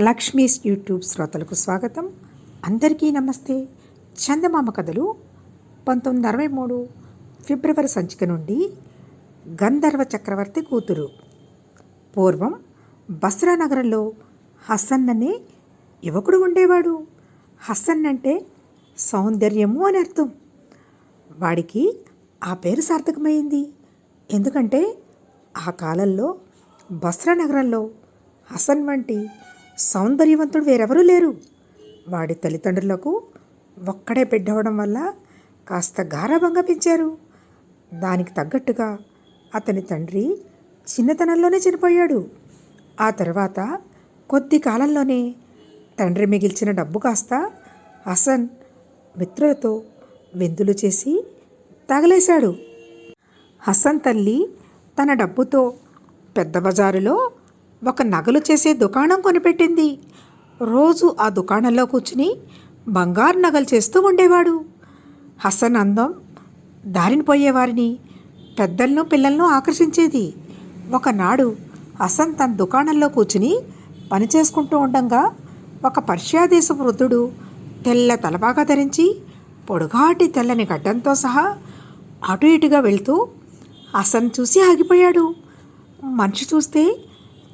Lakshmi's YouTube శ్రోతలకు స్వాగతం. అందరికీ నమస్తే. చందమామ కథలు 1963 ఫిబ్రవరి సంచిక నుండి. గంధర్వ చక్రవర్తి కూతురు. పూర్వం బస్రా నగరంలో హసన్ అనే యువకుడు ఉండేవాడు. హసన్ అంటే సౌందర్యము అని అర్థం. వాడికి ఆ పేరు సార్థకమైంది. ఎందుకంటే ఆ కాలంలో బస్రా నగరంలో హసన్ వంటి సౌందర్యవంతుడు వేరెవరూ లేరు. వాడి తల్లిదండ్రులకు ఒక్కడే బిడ్డవడం వల్ల కాస్త గారాబంగా పెంచారు. దానికి తగ్గట్టుగా అతని తండ్రి చిన్నతనంలోనే చనిపోయాడు. ఆ తర్వాత కొద్ది కాలంలోనే తండ్రి మిగిల్చిన డబ్బు కాస్త హసన్ మిత్రులతో విందులు చేసి తగలేశాడు. హసన్ తల్లి తన డబ్బుతో పెద్ద బజారులో ఒక నగలు చేసే దుకాణం కొనిపెట్టింది. రోజు ఆ దుకాణంలో కూర్చుని బంగారు నగలు చేస్తూ ఉండేవాడు. హసన్ అందం దారిని పోయేవారిని, పెద్దలను పిల్లలను ఆకర్షించేది. ఒకనాడు హసన్ తన దుకాణంలో కూర్చుని పని చేసుకుంటూ ఉండగా ఒక పర్షియా దేశపు వృద్ధుడు తెల్ల తలపాగా ధరించి పొడుగాటి తెల్లని గడ్డంతో సహా అటు ఇటుగా వెళ్తూ హసన్ చూసి ఆగిపోయాడు. మనిషి చూస్తే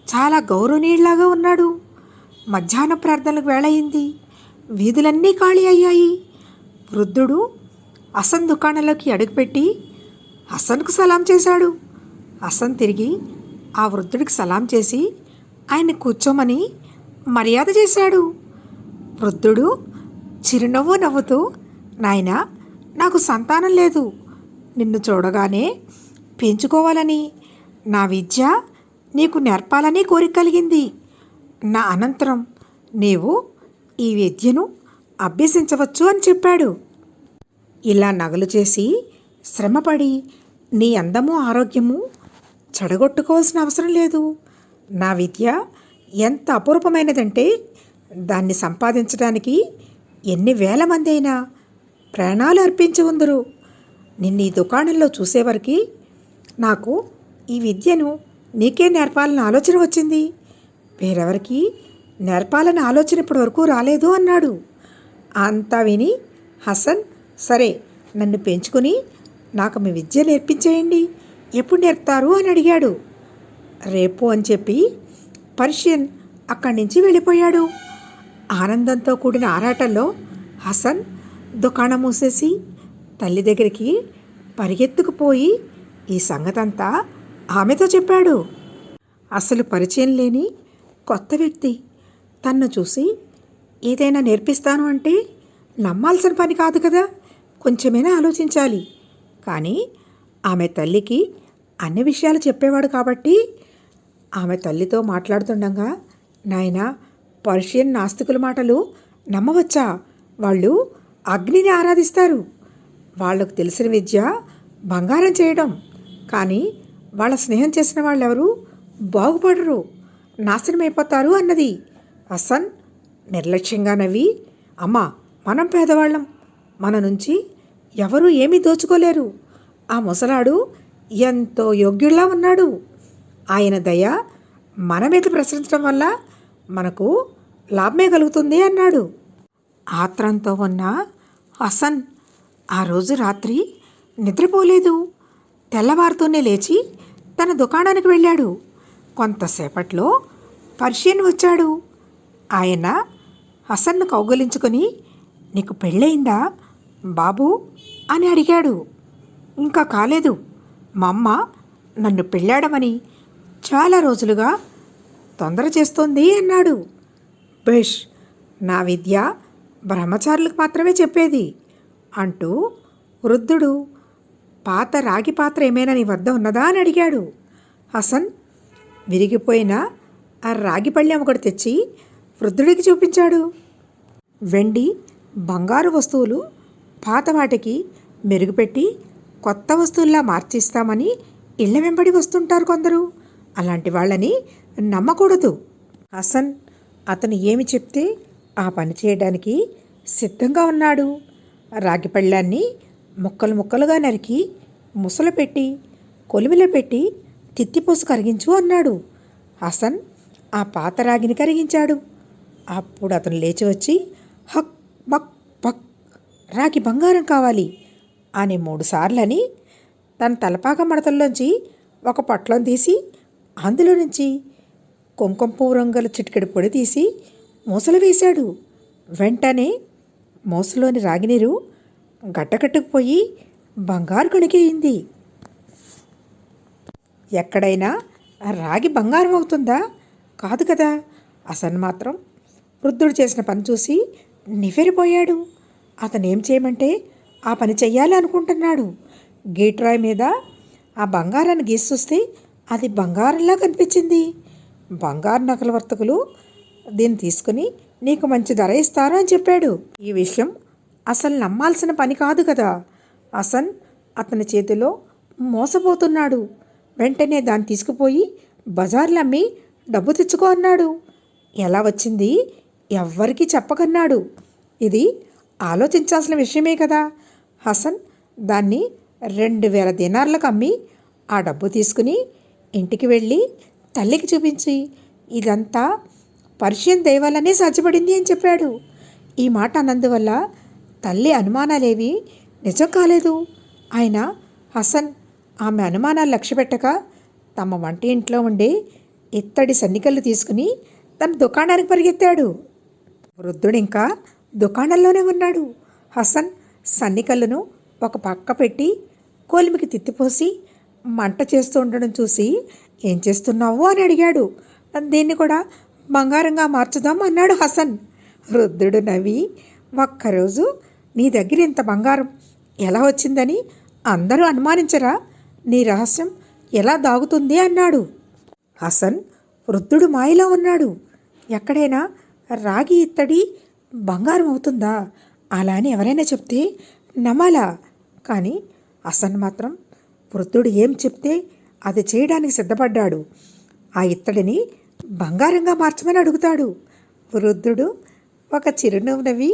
చాలా గౌరవనీయుడిలాగా ఉన్నాడు. మధ్యాహ్న ప్రార్థనలకు వేళయింది. వీధులన్నీ ఖాళీ అయ్యాయి. వృద్ధుడు హసన్ దుకాణంలోకి అడుగుపెట్టి హసన్కు సలాం చేశాడు. హసన్ తిరిగి ఆ వృద్ధుడికి సలాం చేసి ఆయన కూర్చోమని మర్యాద చేశాడు. వృద్ధుడు చిరునవ్వు నవ్వుతూ, నాయనా, నాకు సంతానం లేదు. నిన్ను చూడగానే పెంచుకోవాలని, నా విద్య నీకు నేర్పాలని కోరిక కలిగింది. నా అనంతరం నీవు ఈ విద్యను అభ్యసించవచ్చు అని చెప్పాడు. ఇలా నగలు చేసి శ్రమపడి నీ అందము ఆరోగ్యము చెడగొట్టుకోవాల్సిన అవసరం లేదు. నా విద్య ఎంత అపూర్వమైనదంటే దాన్ని సంపాదించడానికి ఎన్ని వేల మంది అయినా ప్రాణాలు అర్పించి ఉందరు. నిన్ను ఈ దుకాణంలో చూసేవరకు నాకు ఈ విద్యను నీకే నేర్పాలని ఆలోచన వచ్చింది. వేరెవరికి నేర్పాలని ఆలోచన ఇప్పటి వరకు రాలేదు అన్నాడు. అంతా విని హసన్, సరే, నన్ను పెంచుకుని నాకు మీ విద్య నేర్పించేయండి, ఎప్పుడు నేర్పుతారు అని అడిగాడు. రేపు అని చెప్పి పర్షియన్ అక్కడి నుంచి వెళ్ళిపోయాడు. ఆనందంతో కూడిన ఆరాటంలో హసన్ దుకాణం మూసేసి తల్లి దగ్గరికి పరిగెత్తుకుపోయి ఈ సంగతంతా ఆమెతో చెప్పాడు. అసలు పరిచయం లేని కొత్త వ్యక్తి తన్ను చూసి ఏదైనా నేర్పిస్తాను అంటే నమ్మాల్సిన పని కాదు కదా, కొంచెమైనా ఆలోచించాలి. కానీ ఆమె తల్లికి అన్ని విషయాలు చెప్పేవాడు కాబట్టి ఆమె తల్లితో మాట్లాడుతుండగా, నాయనా, పర్షియన్ నాస్తికుల మాటలు నమ్మవచ్చా? వాళ్ళు అగ్నిని ఆరాధిస్తారు. వాళ్లకు తెలిసిన విద్య బంగారం చేయడం. కానీ వాళ్ళ స్నేహం చేసిన వాళ్ళెవరూ బాగుపడరు, నాశనమైపోతారు అన్నది. హసన్ నిర్లక్ష్యంగా నవ్వి, అమ్మా, మనం పేదవాళ్ళం, మన నుంచి ఎవరూ ఏమీ దోచుకోలేరు. ఆ ముసలాడు ఎంతో యోగ్యుల్లా ఉన్నాడు. ఆయన దయ మన మీద ప్రసరించడం వల్ల మనకు లాభమే కలుగుతుంది అన్నాడు. ఆత్రంతో ఉన్న హసన్ ఆ రోజు రాత్రి నిద్రపోలేదు. తెల్లవారుతూనే లేచి తన దుకాణానికి వెళ్ళాడు. కొంతసేపట్లో పర్షియన్ వచ్చాడు. ఆయన హసన్ను కౌగలించుకొని, నీకు పెళ్ళయిందా బాబు అని అడిగాడు. ఇంకా కాలేదు, మా అమ్మ నన్ను పెళ్ళాడమని చాలా రోజులుగా తొందర చేస్తోంది అన్నాడు. బేష్, నా విద్య బ్రహ్మచారులకు మాత్రమే చెప్పేది అంటూ వృద్ధుడు పాత రాగి పాత్ర ఏమైనా నీ వద్ద ఉన్నదా అని అడిగాడు. హసన్ విరిగిపోయిన ఆ రాగి పళ్ళెం ఒకటి తెచ్చి వృద్ధుడికి చూపించాడు. వెండి, బంగారు వస్తువులు పాత వాటికి మెరుగుపెట్టి కొత్త వస్తువుల్లా మార్చిస్తామని ఇళ్ల వెంబడి వస్తుంటారు కొందరు. అలాంటి వాళ్ళని నమ్మకూడదు. హసన్ అతను ఏమి చెప్తే ఆ పని చేయడానికి సిద్ధంగా ఉన్నాడు. రాగి పళ్ళాన్ని ముక్కలు ముక్కలుగా నరికి ముసలు పెట్టి కొలిమిలో పెట్టి తిత్తిపోసు కరిగించు అన్నాడు. హసన్ ఆ పాత రాగిని కరిగించాడు. అప్పుడు అతను లేచి వచ్చి హక్ బక్ బక్ రాగి బంగారం కావాలి అని 3 సార్లని తన తలపాక మడతల్లోంచి ఒక పొట్లం తీసి అందులో నుంచి కుంకుమ పువ్వు రంగుల చిటికెడు పొడి తీసి మూసలు వేశాడు. వెంటనే మూసలోని రాగినీరు గడ్డకట్టుకుపోయి బంగారు గణికయింది. ఎక్కడైనా రాగి బంగారం అవుతుందా? కాదు కదా. హసన్ మాత్రం వృద్ధుడు చేసిన పని చూసి నివ్వెరపోయాడు. అతను ఏం చేయమంటే ఆ పని చెయ్యాలి అనుకుంటున్నాడు. గీట్రాయ్ మీద ఆ బంగారాన్ని గీసి అది బంగారంలా కనిపించింది. బంగారు నగల వర్తకులు దీన్ని తీసుకుని నీకు మంచి ధర ఇస్తారు అని చెప్పాడు. ఈ విషయం అసలు నమ్మాల్సిన పని కాదు కదా. హసన్ అతని చేతిలో మోసపోతున్నాడు. వెంటనే దాన్ని తీసుకుపోయి బజార్లో అమ్మి డబ్బు తెచ్చుకో అన్నాడు. ఎలా వచ్చింది ఎవ్వరికీ చెప్పకన్నాడు. ఇది ఆలోచించాల్సిన విషయమే కదా. హసన్ దాన్ని 2000 దినార్లకు అమ్మి ఆ డబ్బు తీసుకుని ఇంటికి వెళ్ళి తల్లికి చూపించి ఇదంతా పర్షియన్ దైవాలనే సాధ్యపడింది అని చెప్పాడు. ఈ మాట అన్నందువల్ల తల్లి అనుమానాలేవి నిజం కాలేదు. ఆయన హసన్ ఆమె అనుమానాలు లక్ష్యపెట్టక తమ వంట ఇంట్లో ఉండే ఇత్తడి సన్నికళ్ళు తీసుకుని తన దుకాణానికి పరిగెత్తాడు. వృద్ధుడు ఇంకా దుకాణంలోనే ఉన్నాడు. హసన్ సన్నికళ్ళను ఒక పక్క పెట్టి కోలిమికి తిత్తిపోసి మంట చేస్తూ ఉండడం చూసి ఏం చేస్తున్నావు అని అడిగాడు. దీన్ని కూడా బంగారంగా మార్చుదాం అన్నాడు హసన్. వృద్ధుడు నవ్వి ఒక్కరోజు నీ దగ్గర ఇంత బంగారం ఎలా వచ్చిందని అందరూ అనుమానించరా? నీ రహస్యం ఎలా దాగుతుంది అన్నాడు. హసన్ వృద్ధుడు మాయలో ఉన్నాడు. ఎక్కడైనా రాగి ఇత్తడి బంగారం అవుతుందా అలా అని ఎవరైనా చెప్తే నమ్మాలా? కానీ హసన్ మాత్రం వృద్ధుడు ఏం చెప్తే అది చేయడానికి సిద్ధపడ్డాడు. ఆ ఇత్తడిని బంగారంగా మార్చమని అడుగుతాడు. వృద్ధుడు ఒక చిరునవ్వు నవ్వి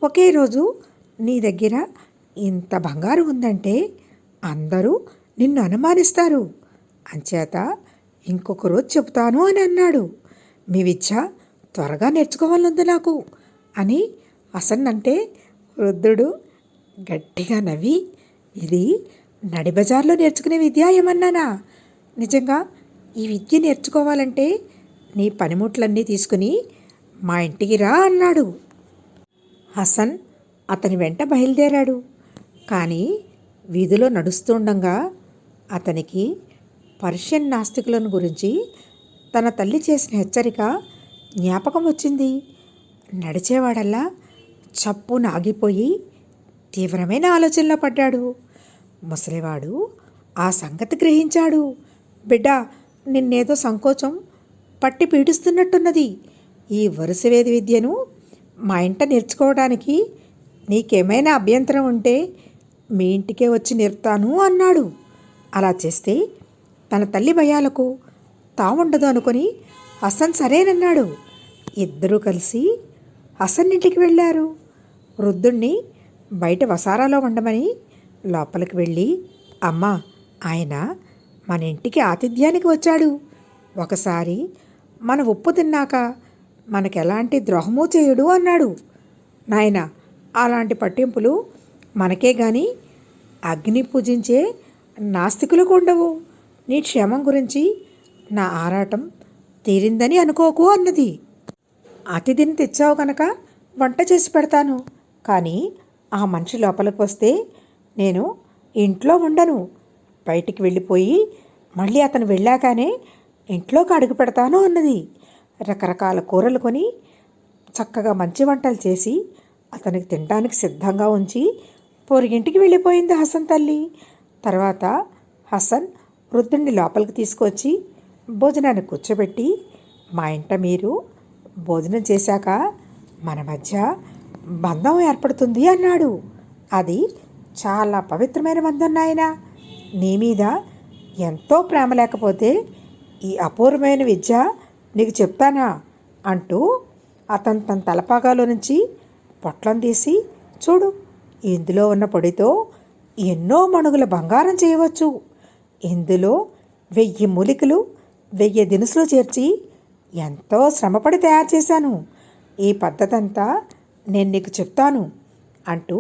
ఒకే రోజు నీ దగ్గర ఇంత బంగారం ఉందంటే అందరూ నిన్ను అనుమానిస్తారు. అంచేత ఇంకొక రోజు చెబుతాను అని అన్నాడు. మీ విద్య త్వరగా నేర్చుకోవాలంది నాకు అని హసన్ అంటే వృద్ధుడు గట్టిగా నవ్వి ఇది నడి బజార్లో నేర్చుకునే విద్య ఏమన్నానా? నిజంగా ఈ విద్య నేర్చుకోవాలంటే నీ పనిముట్లన్నీ తీసుకుని మా ఇంటికి రా అన్నాడు. హసన్ అతని వెంట బయలుదేరాడు. కానీ వీధిలో నడుస్తుండగా అతనికి పర్షియన్ నాస్తికులను గురించి తన తల్లి చేసిన హెచ్చరిక జ్ఞాపకం వచ్చింది. నడిచేవాడల్లా చప్పున ఆగిపోయి తీవ్రమైన ఆలోచనలో పడ్డాడు. ముసలివాడు ఆ సంగతి గ్రహించాడు. బిడ్డ, నిన్నేదో సంకోచం పట్టి పీడిస్తున్నట్టున్నది. ఈ వరుసవేది విద్యను మా ఇంట నేర్చుకోవడానికి నీకేమైనా అభ్యంతరం ఉంటే మీ ఇంటికే వచ్చి నేర్పుతాను అన్నాడు. అలా చేస్తే తన తల్లి భయాలకు తావుండదు అనుకొని హసన్ సరేనన్నాడు. ఇద్దరూ కలిసి హసన్ ఇంటికి వెళ్ళారు. వృద్ధుణ్ణి బయట వసారాలో ఉండమని లోపలికి వెళ్ళి అమ్మా, ఆయన మన ఇంటికి ఆతిథ్యానికి వచ్చాడు. ఒకసారి మన ఉప్పు తిన్నాక మనకెలాంటి ద్రోహమూ చేయడు అన్నాడు. నాయన, అలాంటి పట్టింపులు మనకే గాని అగ్ని పూజించే నాస్తికులకు ఉండవు. నీ క్షేమం గురించి నా ఆరాటం తీరిందని అనుకోకు అన్నది. అతిథిని తెచ్చావు కనుక వంట చేసి పెడతాను. కానీ ఆ మనిషి లోపలికి వస్తే నేను ఇంట్లో ఉండను. బయటికి వెళ్ళిపోయి మళ్ళీ అతను వెళ్ళాకనే ఇంట్లోకి అడుగు పెడతాను అన్నది. రకరకాల కూరలు కొని చక్కగా మంచి వంటలు చేసి అతనికి తినడానికి సిద్ధంగా ఉంచి పొరిగింటికి వెళ్ళిపోయింది హసన్ తల్లి. తర్వాత హసన్ వృద్ధుడిని లోపలికి తీసుకొచ్చి భోజనానికి కూర్చోబెట్టి మా ఇంట మీరు భోజనం చేశాక మన మధ్య బంధం ఏర్పడుతుంది అన్నాడు. అది చాలా పవిత్రమైన బంధం నాయన. నీ మీద ఎంతో ప్రేమ లేకపోతే ఈ అపూర్వమైన విద్య నీకు చెప్తానా అంటూ అతను తన తలపాగాలో నుంచి పొట్లం తీసి చూడు, ఇందులో ఉన్న పొడితో ఎన్నో మణుగుల బంగారం చేయవచ్చు. ఇందులో 1000 మూలికలు 1000 దినుసులు చేర్చి ఎంతో శ్రమపడి తయారు చేశాను. ఈ పద్ధతంతా నేను నీకు చెప్తాను అంటూ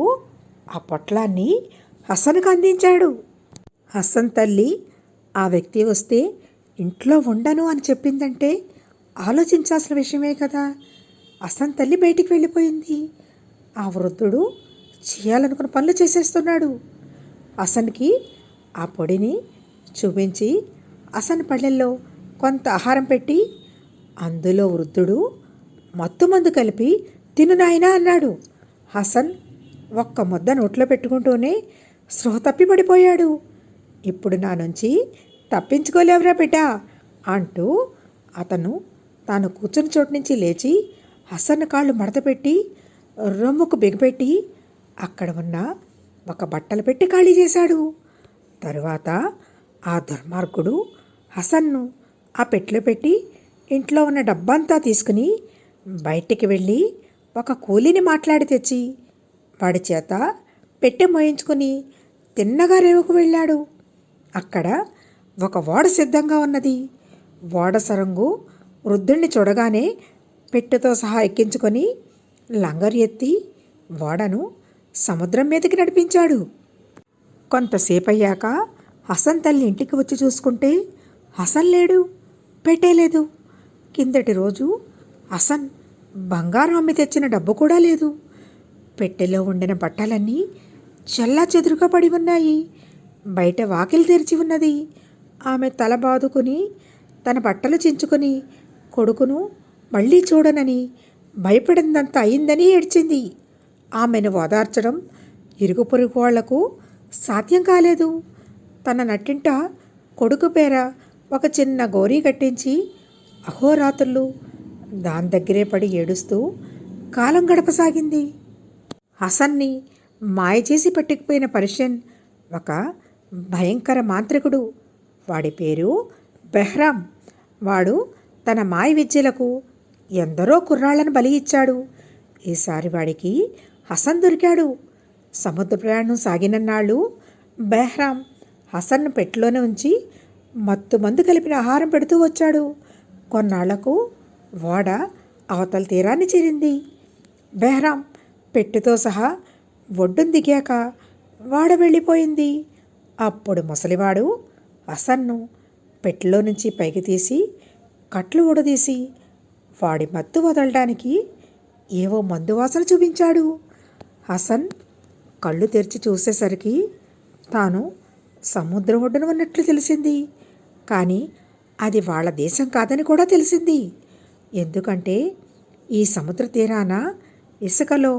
ఆ పొట్లాన్ని హసన్కు అందించాడు. హసన్ తల్లి ఆ వ్యక్తి వస్తే ఇంట్లో ఉండను అని చెప్పిందంటే ఆలోచించాల్సిన విషయమే కదా. హసన్ తల్లి బయటికి వెళ్ళిపోయింది. ఆ వృద్ధుడు చేయాలనుకున్న పనులు చేసేస్తున్నాడు. హసన్కి ఆ పొడిని చూపించి హసన్ పళ్ళెల్లో కొంత ఆహారం పెట్టి అందులో వృద్ధుడు మత్తుమందు కలిపి తిను నాయనా అన్నాడు. హసన్ ఒక్క ముద్ద నోట్లో పెట్టుకుంటూనే స్పృహ తప్పి పడిపోయాడు. ఇప్పుడు నా నుంచి తప్పించుకోలేవురా బిడ్డా అంటూ అతను తాను కూర్చుని చోటు నుంచి లేచి హసన్ కాళ్ళు మడతపెట్టి రొమ్ముకు బిగపెట్టి అక్కడ ఉన్న ఒక బట్టలు పెట్టి ఖాళీ చేశాడు. తరువాత ఆ దుర్మార్గుడు హసన్ను ఆ పెట్టెలో పెట్టి ఇంట్లో ఉన్న డబ్బంతా తీసుకుని బయటికి వెళ్ళి ఒక కూలీని మాట్లాడి తెచ్చి వాడి చేత పెట్టె మోయించుకుని తిన్నగా రేవుకు వెళ్ళాడు. అక్కడ ఒక ఓడ సిద్ధంగా ఉన్నది. ఓడ సరంగు వృద్ధుణ్ణి చూడగానే పెట్టెతో సహా ఎక్కించుకొని లంగరు ఎత్తి ఓడను సముద్రం మీదకి నడిపించాడు. కొంతసేపు అయ్యాక హసన్ తల్లి ఇంటికి వచ్చి చూసుకుంటే హసన్ లేడు, పెట్టేలేదు. కిందటి రోజు హసన్ బంగారం అమ్మి తెచ్చిన డబ్బు కూడా లేదు. పెట్టెలో ఉండిన బట్టలన్నీ చెల్లా చెదురుగా పడి ఉన్నాయి. బయట వాకిలి తెరిచి ఉన్నది. ఆమె తల బాదుకుని తన బట్టలు చించుకొని కొడుకును మళ్ళీ చూడనని భయపడిందంత అయిందని ఏడ్చింది. ఆమెను ఓదార్చడం ఇరుగు పొరుగు వాళ్లకు సాధ్యం కాలేదు. తన నట్టింట కొడుకు పేర ఒక చిన్న గోరీ కట్టించి అహోరాత్రులు దాని దగ్గరే పడి ఏడుస్తూ కాలం గడపసాగింది. హసన్ని మాయ చేసి పట్టుకుపోయిన పర్షియన్ ఒక భయంకర మాంత్రికుడు. వాడి పేరు బెహ్రాం. వాడు తన మాయ విద్యలకు ఎందరో కుర్రాళ్లను బలి ఇచ్చాడు. ఈసారి వాడికి హసన్ దొరికాడు. సముద్ర ప్రయాణం సాగినన్నాళ్ళు బెహ్రాం హసన్ను పెట్టెలోనే ఉంచి మత్తు మందు కలిపిన ఆహారం పెడుతూ వచ్చాడు. కొన్నాళ్లకు ఓడ అవతల తీరాన్ని చేరింది. బెహ్రాం పెట్టెతో సహా ఒడ్డును దిగాక వాడ వెళ్ళిపోయింది. అప్పుడు ముసలివాడు హసన్ను పెట్టెలో నుంచి పైకి తీసి కట్లు ఊడదీసి వాడి మత్తు వదలడానికి ఏవో మందు వాసన చూపించాడు. హసన్ కళ్ళు తెరిచి చూసేసరికి తాను సముద్రం ఒడ్డున ఉన్నట్లు తెలిసింది. కానీ అది వాళ్ళ దేశం కాదని కూడా తెలిసింది. ఎందుకంటే ఈ సముద్ర తీరాన ఇసుకలో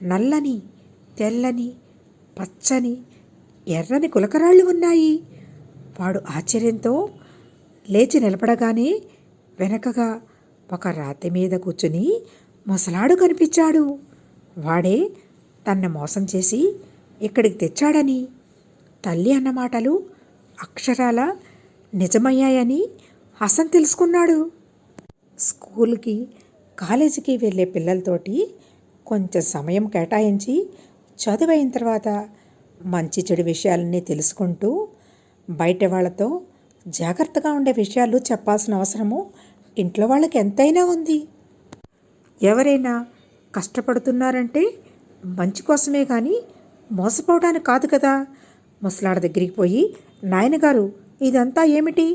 నల్లని, తెల్లని, పచ్చని, ఎర్రని గులకరాళ్ళు ఉన్నాయి. వాడు ఆశ్చర్యంతో లేచి నిలబడగానే వెనకగా ఒక రాతి మీద కూర్చుని ముసలాడు కనిపించాడు. వాడే తన్ను మోసం చేసి ఇక్కడికి తెచ్చాడని, తల్లి అన్న మాటలు అక్షరాల నిజమయ్యాయని హసన్ తెలుసుకున్నాడు. స్కూల్కి, కాలేజీకి వెళ్ళే పిల్లలతోటి కొంచెం సమయం కేటాయించి చదువైన తర్వాత మంచి చెడు విషయాలన్నీ తెలుసుకుంటూ బయట వాళ్ళతో జాగ్రత్తగా ఉండే విషయాలు చెప్పాల్సిన అవసరము ఇంట్లో వాళ్ళకి ఎంతైనా ఉంది. ఎవరైనా కష్టపడుతున్నారంటే మంచి కోసమే కానీ మోసపోవడానికి కాదు కదా. ముసలాడ దగ్గరికి పోయి, నాయనగారు ఇదంతా ఏమిటి,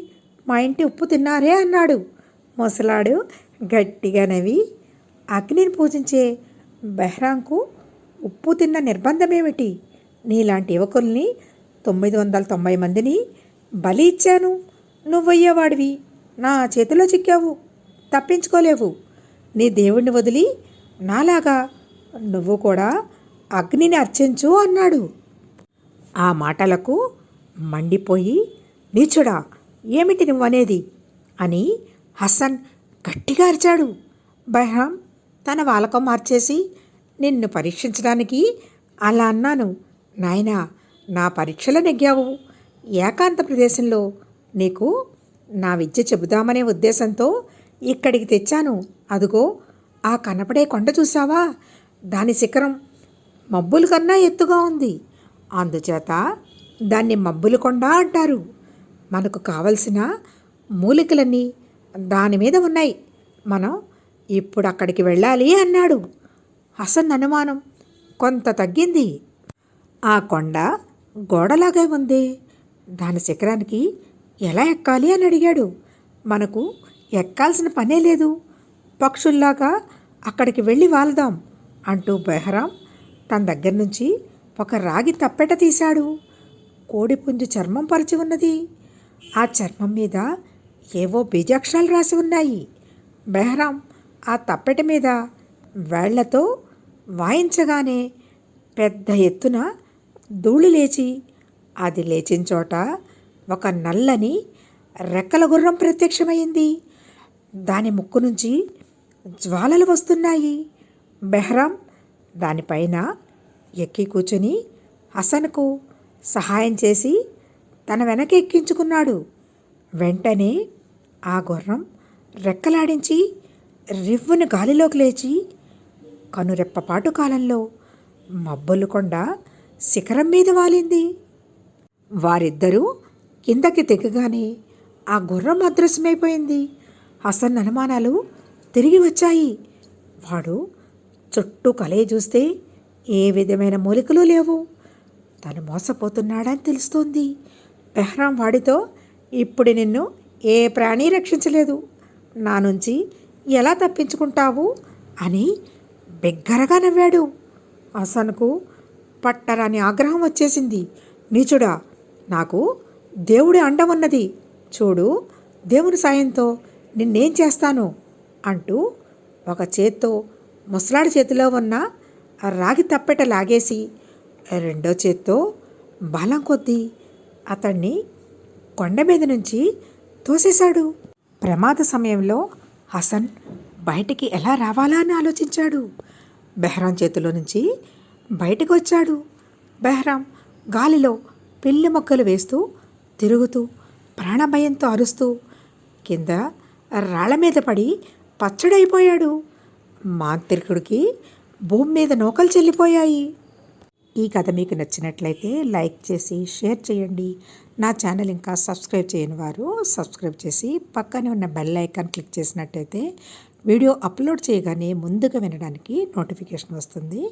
మా ఇంటి ఉప్పు తిన్నారే అన్నాడు. ముసలాడు గట్టిగా నవ్వి, అగ్నిని పూజించే బెహ్రాంకు ఉప్పు తిన్న నిర్బంధమేమిటి? నీలాంటి యువకుల్ని 990 మందిని బలి ఇచ్చాను. నువ్వయ్యేవాడివి నా చేతిలో చిక్కావు, తప్పించుకోలేవు. నీ దేవుణ్ణి వదిలి నాలాగా నువ్వు కూడా అగ్నిని అర్చించు అన్నాడు. ఆ మాటలకు మండిపోయి, నీచుడా, ఏమిటి నువ్వనేది అని హసన్ గట్టిగా అరిచాడు. బెహ్రాం తన వాలకం మార్చేసి, నిన్ను పరీక్షించడానికి అలా అన్నాను నాయనా. నా పరీక్షలో నెగ్గావు. ఏకాంత ప్రదేశంలో నీకు నా విద్య చెబుదామనే ఉద్దేశంతో ఇక్కడికి తెచ్చాను. అదుగో ఆ కనపడే కొండ చూసావా? దాని శిఖరం మబ్బుల కన్నా ఎత్తుగా ఉంది. అందుచేత దాన్ని మబ్బుల కొండ అంటారు. మనకు కావలసిన మూలికలన్నీ దాని మీద ఉన్నాయి. మనం ఇప్పుడు అక్కడికి వెళ్ళాలి అన్నాడు. హసన్ అనుమానం కొంత తగ్గింది. ఆ కొండ గోడలాగే ఉంది. దాని శిఖరానికి ఎలా ఎక్కాలి అని అడిగాడు. మనకు ఎక్కాల్సిన పనే లేదు, పక్షుల్లాగా అక్కడికి వెళ్ళి వాళ్దాం అంటూ బెహ్రాం తన దగ్గర నుంచి ఒక రాగి తప్పెట తీశాడు. కోడిపుంజు చర్మం పరిచి ఉన్నది. ఆ చర్మం మీద ఏవో బీజాక్షరాలు రాసి ఉన్నాయి. బెహ్రాం ఆ తప్పెట మీద వేళ్లతో వాయించగానే పెద్ద ఎత్తున ధూళి లేచి, అది లేచిన చోట ఒక నల్లని రెక్కల గుర్రం ప్రత్యక్షమైంది. దాని ముక్కు నుంచి జ్వాలలు వస్తున్నాయి. బెహ్రాం దానిపైన ఎక్కి కూర్చుని హసన్కు సహాయం చేసి తన వెనక ఎక్కించుకున్నాడు. వెంటనే ఆ గుర్రం రెక్కలాడించి రివ్వున గాలిలోకి లేచి కనురెప్పపాటు కాలంలో మబ్బులు కొండ శిఖరం మీద వాలింది. వారిద్దరూ కిందకి దిగగానే ఆ గుర్రం అదృశ్యమైపోయింది. హసన్ అనుమానాలు తిరిగి వచ్చాయి. వాడు చుట్టూ కలయి చూస్తే ఏ విధమైన మూలికలు లేవు. తను మోసపోతున్నాడని తెలుస్తోంది. బెహ్రాం వాడితో, ఇప్పుడు నిన్ను ఏ ప్రాణి రక్షించలేదు, నా నుంచి ఎలా తప్పించుకుంటావు అని బిగ్గరగా నవ్వాడు. హసన్కు పట్టరాని ఆగ్రహం వచ్చేసింది. నీచుడా, నాకు దేవుడి అండ ఉన్నది, చూడు దేవుని సాయంతో నిన్నేం చేస్తాను అంటూ ఒక చేత్తో ముసలాడి చేతిలో ఉన్న ఆ రాగి తప్పెట లాగేసి రెండో చేత్తో బలం కొద్దీ అతన్ని కొండ మీద నుంచి తోసేశాడు. ప్రమాద సమయంలో హసన్ బయటికి ఎలా రావాలా అని ఆలోచించాడు. బెహ్రాం చేతిలో నుంచి బయటకు వచ్చాడు. బెహ్రాం గాలిలో పిల్లి మొక్కలు వేస్తూ తిరుగుతూ ప్రాణభయంతో అరుస్తూ కింద రాళ్ల మీద పడి పచ్చడైపోయాడు. మాంత్రికుడికి భూమి మీద నూకలు చెల్లిపోయాయి. ఈ కథ మీకు నచ్చినట్లయితే లైక్ చేసి షేర్ చేయండి. నా ఛానల్ ఇంకా సబ్స్క్రైబ్ చేయని వారు సబ్స్క్రైబ్ చేసి పక్కనే ఉన్న బెల్ ఐకాన్ క్లిక్ చేసినట్టయితే వీడియో అప్లోడ్ చేయగానే ముందుగా వినడానికి నోటిఫికేషన్ వస్తుంది.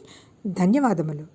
ధన్యవాదములు.